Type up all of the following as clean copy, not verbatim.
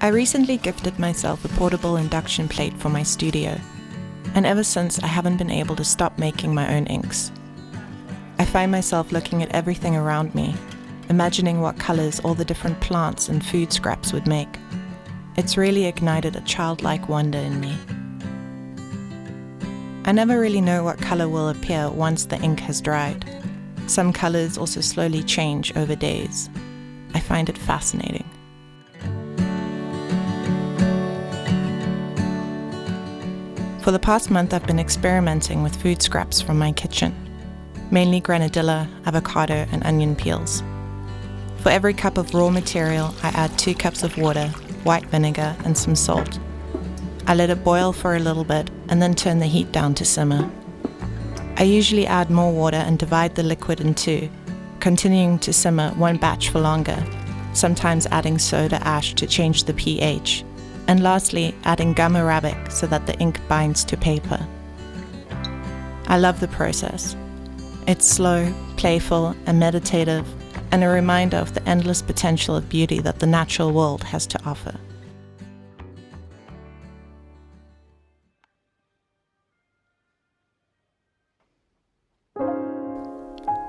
I recently gifted myself a portable induction plate for my studio, and ever since I haven't been able to stop making my own inks. I find myself looking at everything around me, imagining what colors all the different plants and food scraps would make. It's really ignited a childlike wonder in me. I never really know what color will appear once the ink has dried. Some colors also slowly change over days. I find it fascinating. For the past month, I've been experimenting with food scraps from my kitchen, mainly granadilla, avocado, and onion peels. For every cup of raw material, I add 2 cups of water, white vinegar, and some salt. I let it boil for a little bit and then turn the heat down to simmer. I usually add more water and divide the liquid in 2, continuing to simmer one batch for longer, sometimes adding soda ash to change the pH, and lastly adding gum arabic so that the ink binds to paper. I love the process. It's slow, playful, and meditative, and a reminder of the endless potential of beauty that the natural world has to offer.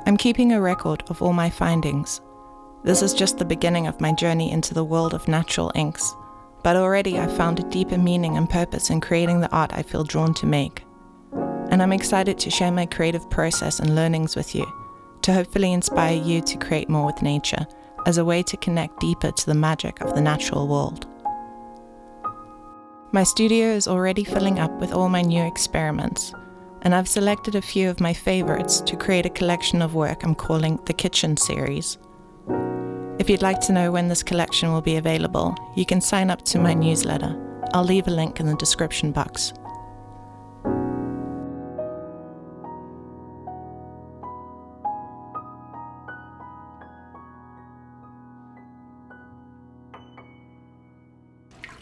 I'm keeping a record of all my findings. This is just the beginning of my journey into the world of natural inks, but already I've found a deeper meaning and purpose in creating the art I feel drawn to make. And I'm excited to share my creative process and learnings with you, to hopefully inspire you to create more with nature as a way to connect deeper to the magic of the natural world. My studio is already filling up with all my new experiments, and I've selected a few of my favorites to create a collection of work I'm calling the Kitchen Series. If you'd like to know when this collection will be available, you can sign up to my newsletter. I'll leave a link in the description box.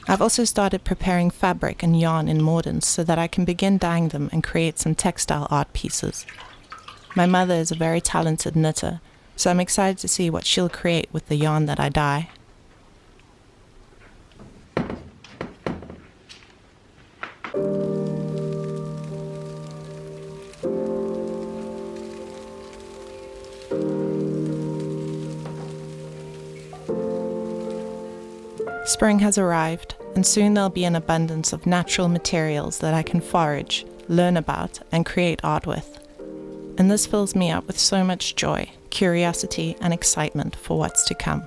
I've also started preparing fabric and yarn in mordants so that I can begin dyeing them and create some textile art pieces. My mother is a very talented knitter, so I'm excited to see what she'll create with the yarn that I dye. Spring has arrived, and soon there'll be an abundance of natural materials that I can forage, learn about, and create art with. And this fills me up with so much joy, curiosity, and excitement for what's to come.